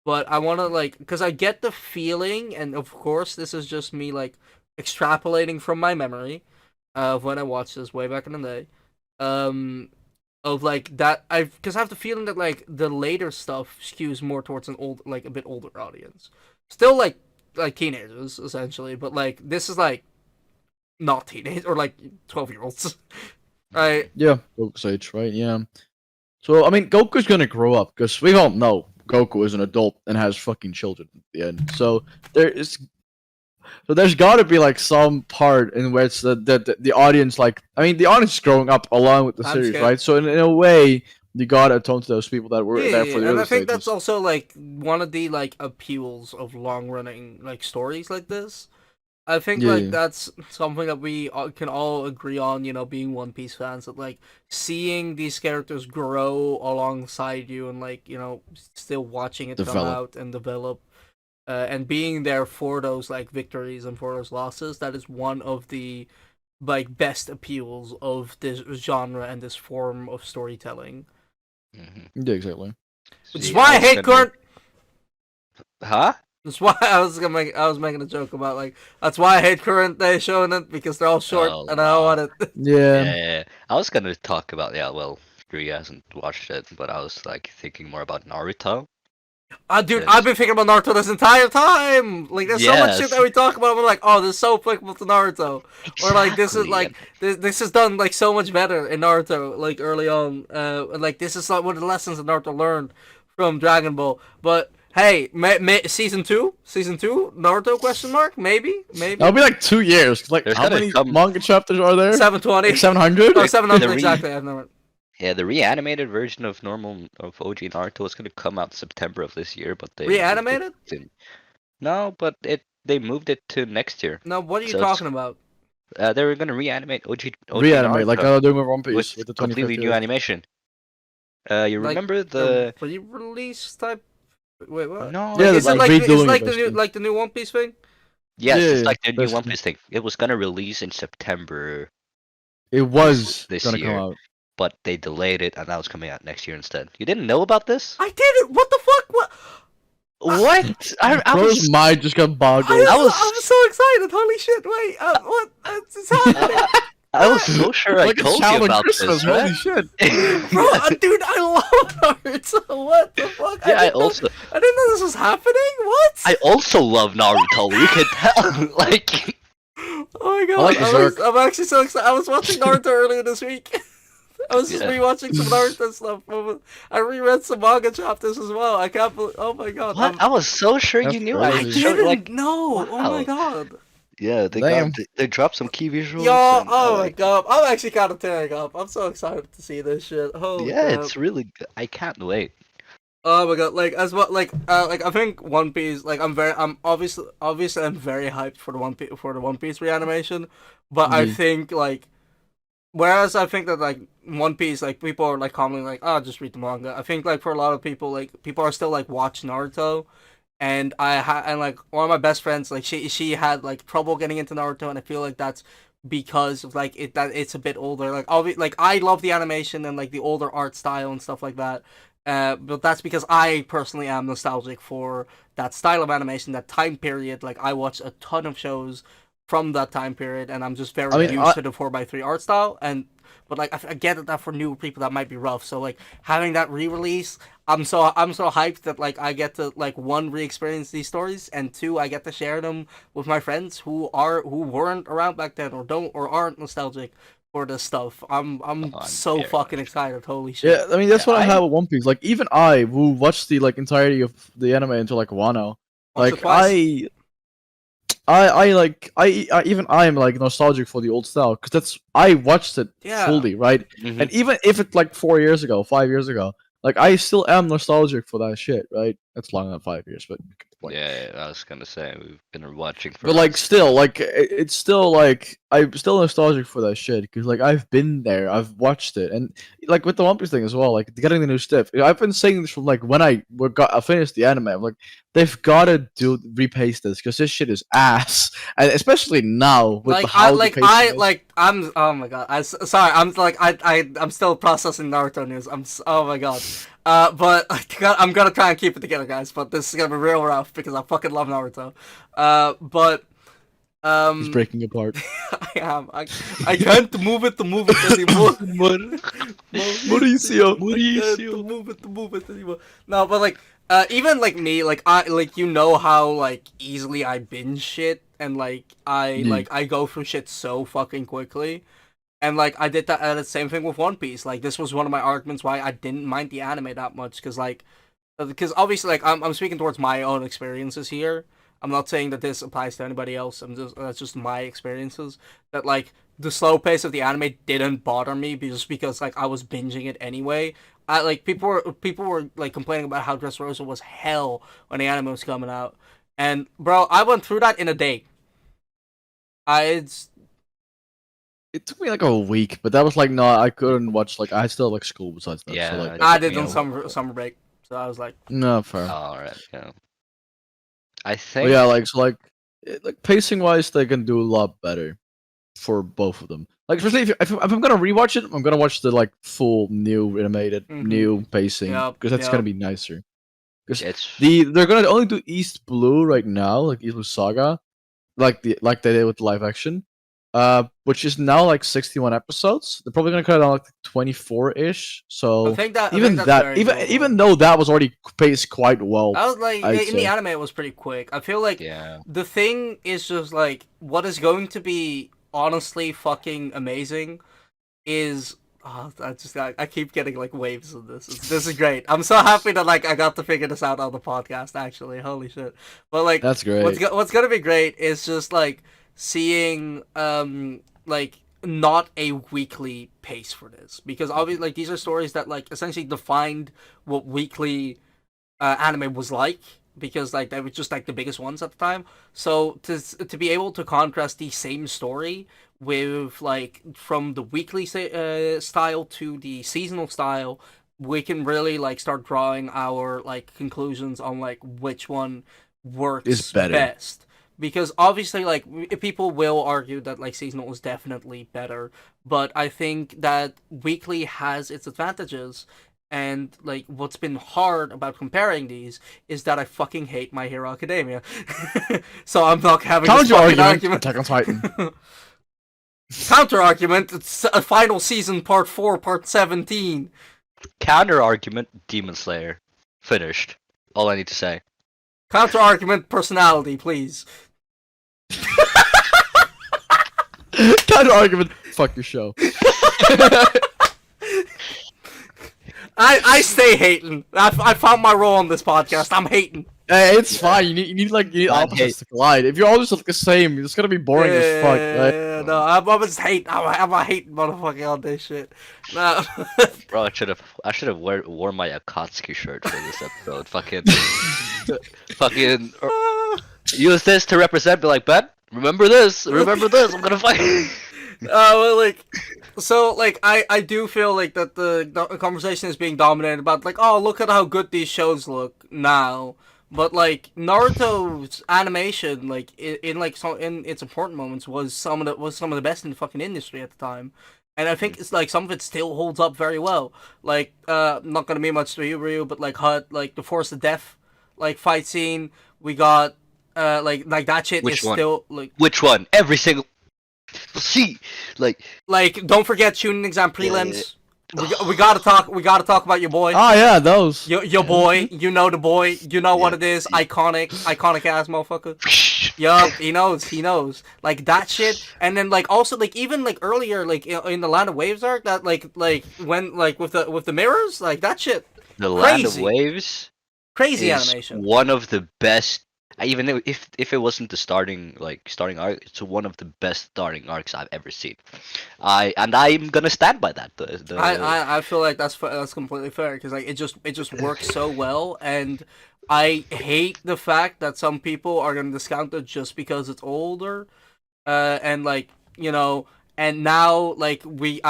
but I want to like, because I get the feeling, and of course this is just me like extrapolating from my memory of when I watched this way back in the day, of like that because I have the feeling that like the later stuff skews more towards a bit older audience, still like teenagers essentially, but like this is like not teenage or like 12-year-olds, right? Yeah, Goku's age, right? Yeah. So I mean, Goku's gonna grow up, because we all know Goku is an adult and has fucking children at the end. So there's got to be like some part in which the audience, like, I mean, the audience is growing up along with the series, right? So in a way, you gotta atone to those people that were there for the and early I think stages. that's also like one of the like appeals of long-running like stories like this. I think that's something that we can all agree on, being One Piece fans, that like seeing these characters grow alongside you and like, still watching it come out and develop, and being there for those like victories and for those losses, that is one of the like best appeals of this genre and this form of storytelling. Mm-hmm. Yeah, exactly. Which is why I hate current. Huh? That's why I was making a joke about like, that's why I hate current day shonen, because they're all short and I don't want it. Yeah. I was gonna talk about Rui hasn't watched it, but I was like thinking more about Naruto. Dude, I've been thinking about Naruto this entire time. Like, there's so much shit that we talk about. I'm like, oh, this is so applicable to Naruto, or like this is like this is done like so much better in Naruto, like early on. Like this is like one of the lessons that Naruto learned from Dragon Ball, but. Hey, season two, Naruto question mark? Maybe. That'll be like 2 years. Like, how many manga chapters are there? 720. 700? Oh, 700 exactly. I've never. Yeah, the reanimated version of OG Naruto is gonna come out September of this year, but they reanimated? No, but they moved it to next year. No, what are you talking about? They were gonna reanimate OG reanimate, Naruto like how they're doing with One Piece with the completely new animation. You remember the re-release type? Wait, what? No. Yeah, is it like the new One Piece thing? Yes, it's like the new One Piece thing. It was gonna release in September. It was this gonna year, come out, but they delayed it, and now it's coming out next year instead. You didn't know about this? I didn't. What the fuck? What? What? Bro's mind just got boggled. I was so excited. Holy shit! Wait, what? It's happening. I was so sure I Like a told you child on about Christmas. this, right? Holy shit! Bro, dude, I love Naruto. What the fuck? Yeah, I didn't know this was happening. What? I also love Naruto. You can tell, like. Oh my I like god, Berserk. I'm actually so excited. I was watching Naruto earlier this week. I was just Yeah. rewatching some Naruto stuff. I reread some manga chapters as well. I can't believe. Oh my god. What? I was so sure That's you knew. I I crazy. showed didn't like, know. Oh my wow. god. Yeah, Damn. they dropped some key Yo, visuals. And I oh my like, god. I'm actually kind of tearing up. I'm so excited to see this shit. Holy yeah, crap. it's really good. I can't wait. Oh my god, like as well, like I think One Piece, like I'm obviously I'm very hyped for the One Piece reanimation, but I Indeed. think like, whereas I think that like One Piece, like people are like commenting like, oh, just read the manga. I think like for a lot of people, like people are still like watch Naruto, and and like one of my best friends, like she had like trouble getting into Naruto, and I feel like that's because of like that it's a bit older. Like I love the animation and like the older art style and stuff like that. But that's because I personally am nostalgic for that style of animation, that time period. Like I watch a ton of shows from that time period, and I'm just very I mean, used to the 4x3 art style. But like I get that for new people that might be rough. So like having that re-release, I'm so hyped that like I get to like one re-experience these stories, and two I get to share them with my friends who weren't around back then or don't or aren't nostalgic for this stuff. I'm Oh, I'm so very fucking much. excited. Holy shit. Yeah, I mean that's Yeah, what I have with One Piece. Like even I, who watched the like entirety of the anime until like Wano, Watched it like twice. I even I'm like nostalgic for the old style because that's I watched it Yeah. fully, right? Mhm. And even if it's like 4 years ago, 5 years ago, like I still am nostalgic for that shit, right? That's long enough 5 years, but you get the point. Yeah, I was gonna say we've been watching for. But like still, like it's still like I'm still nostalgic for that shit because like I've been there, I've watched it, and like with the One Piece thing as well, like getting the new stuff. I've been saying this from like when I finished the anime. I'm like, they've got to repaste this because this shit is ass, and especially now with Like the how the pacing is. I'm oh my god, sorry, I'm like I'm still processing Naruto news. Oh my god. But I'm gonna try and keep it together, guys. But this is gonna be real rough because I fucking love Naruto. But He's breaking apart. I am. I can't move it anymore. Mauricio. To move it anymore. No, but like, even like me, like I like how like easily I binge shit, and like I go through shit so fucking quickly. And like I did that the same thing with One Piece. Like this was one of my arguments why I didn't mind the anime that much, because obviously like I'm speaking towards my own experiences here. I'm not saying that this applies to anybody else. That's just my experiences. That like the slow pace of the anime didn't bother me just because like I was binging it anyway. I like people were like complaining about how Dressrosa was hell when the anime was coming out, and bro, I went through that in a day. It took me like a week, but that was like no, I couldn't watch. Like I still had, like school besides that. Yeah, so, like, I did me on a summer break, so I was like, no fair. All right, yeah. I But think. yeah, like so, like pacing wise, they can do a lot better for both of them. Like especially if I'm gonna rewatch it, I'm gonna watch the like full new animated new pacing because that's gonna be nicer. Because It's they're gonna only do East Blue right now, like East Blue Saga, like they did with the live action, which is now like 61 episodes. They're probably gonna cut it down like 24-ish. So I think that's even though that was already paced quite well, I was like I'd in say. the anime it was pretty quick. I feel like yeah. the thing is just like what is going to be honestly fucking amazing is I keep getting like waves of this. This is great. I'm so happy that like I got to figure this out on the podcast. Actually, holy shit! But like That's great. What's gonna be great is just like seeing like not a weekly pace for this, because obviously like these are stories that like essentially defined what weekly anime was like, because like they were just like the biggest ones at the time. So to be able to contrast the same story with like from the weekly style to the seasonal style, we can really like start drawing our like conclusions on like which one works Is better. best. Because obviously like people will argue that like seasonal is definitely better, but I think that weekly has its advantages. And like what's been hard about comparing these is that I fucking hate My Hero Academia. So I'm not having this Counter fucking argument. argument. Attack on Titan. Counter argument. It's a final season, part 4, part 17. Counter argument. Demon Slayer. Finished. All I need to say. Counter argument. Personality, please. Counter argument. Fuck your show. I stay hating. I found my role on this podcast. I'm hating. Hey, it's fine. You need opposites to collide. If you're all just like the same, it's gonna be boring as fuck. Right? Yeah, no, I'm just hating. I'm a hating motherfucker on this shit. No. Bro, I should have worn my Akatsuki shirt for this episode. fucking use this to represent. Be like, Ben, remember this. Remember this. I'm gonna fight. Well, like, so, like, I do feel like that the conversation is being dominated about, like, oh, look at how good these shows look now. But, like, Naruto's animation, like, in its important moments was some of the best in the fucking industry at the time. And I think it's, like, some of it still holds up very well. Like, not gonna be much to you, Ryu, but, like, like, the Force of Death, like, fight scene, we got, like, that shit Which is one? still, like... Which one? Every single... See, like, don't forget tuning exam prelims. We gotta talk about your boy. Oh yeah, those. Your boy. You know the boy. You know what it is. Iconic ass motherfucker. Yup, he knows. Like that shit. And then like also like even like earlier like in the Land of Waves arc that like when like with the mirrors like that shit. the Land of Waves. Crazy is animation. One of the best. Even if it wasn't the starting arc, it's one of the best starting arcs I've ever seen. I'm gonna stand by that. I feel like that's completely fair because like it just works so well, and I hate the fact that some people are gonna discount it just because it's older, and like and now like we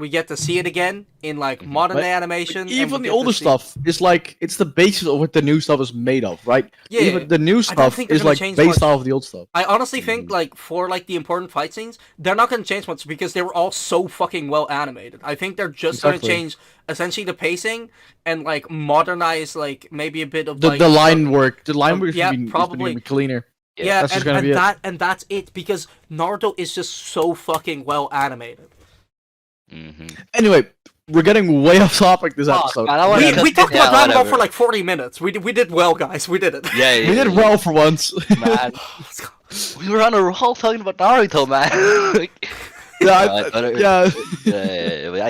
get to see it again in like modern day animation. Even the older stuff is like it's the basis of what the new stuff is made of, right? Yeah, even the new stuff is like based off of the old stuff. I honestly think like for like the important fight scenes, they're not gonna change much because they were all so fucking well animated. I think they're just gonna change essentially the pacing and like modernize like maybe a bit of the line work. The line work yeah, should probably be cleaner. Yeah, that's just gonna be it. And that's it because Naruto is just so fucking well animated. Anyway, we're getting way off topic this episode. We talked about Dragon Ball for like 40 minutes. We did well, guys. We did it. Yeah, we did well for once. Man, we were on a roll talking about Naruto, man. I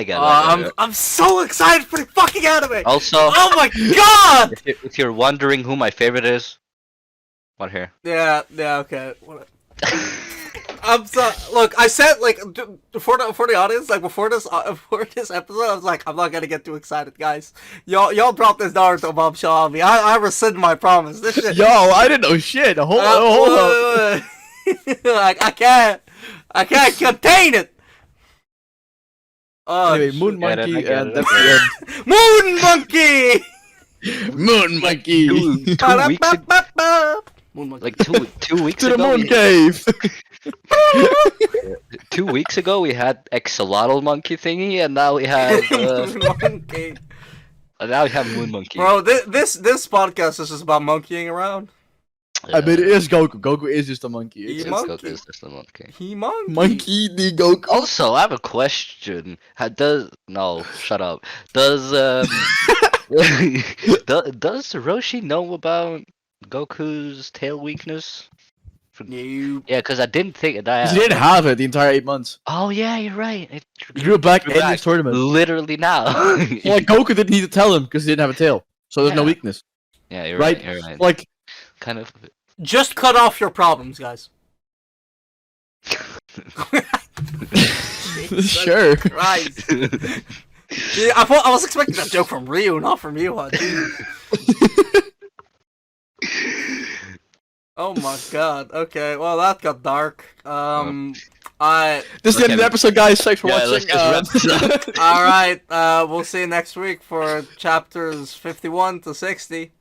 get it. I'm so excited for the fucking anime. Also, oh my god! If you're wondering who my favorite is, what here? Yeah, okay. Look, I said like for the audience, like before this episode, I was like, I'm not gonna get too excited, guys. Y'all dropped this Naruto bombshell on me. I rescind my promise. This shit. Yo, I didn't know shit. Hold on. I can't contain it. Anyway, Moon Monkey and that's the end. Moon Monkey. Moon Monkey. 2 weeks ago, like 2 weeks to ago. the Moon Cave. 2 weeks ago we had Axolotl Monkey thingy, and now we have Moon Monkey. And now we have Moon Monkey. Bro, this podcast is just about monkeying around. I mean, it is Goku. Goku is just a monkey. Goku is just a monkey. He monkey. Monkey the Goku. Also, I have a question. No, shut up. Does does Roshi know about Goku's tail weakness? No. Yeah, because I didn't think that. He didn't have it the entire 8 months. Oh yeah, you're right. It grew back in this tournament. Literally now. Yeah, Goku didn't need to tell him because he didn't have a tail, so there's no weakness. Yeah, you're right. You're right. Like, kind of. Just cut off your problems, guys. Sure. Right. I was expecting that joke from Ryu, not from you. Oh my god. Okay, well that got dark. This is the end of the episode, guys. Thanks for watching. Alright, we'll see you next week for chapters 51 to 60.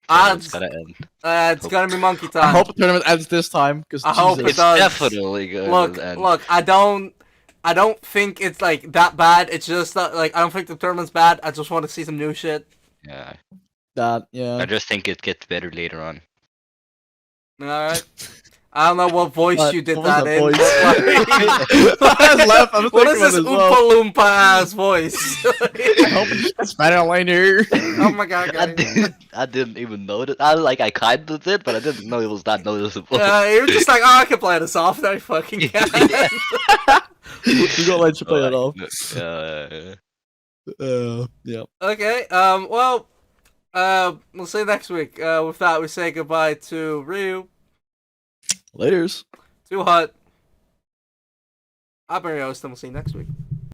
It's gonna end. It's gonna be monkey time. I hope the tournament ends this time, because I hope it It's does. definitely gonna end. Look, I don't think it's like that bad. It's just that, like, I don't think the tournament's bad. I just want to see some new shit. Yeah. Yeah. I just think it gets better later on. Alright. I don't know what voice you did that in. Voice? What is this Oompa Loompa ass voice? I hope it's better later. Oh my god, guys. I didn't even notice. I kind of did, but I didn't know it was that noticeable. You were just like, oh, I can play this off. No, I fucking can. We gotta let you play it off. Yeah. Okay. Well. We'll see you next week. With that, we say goodbye to Ryu. Laters. Too hot. I'm Barry Host, and we'll see you next week.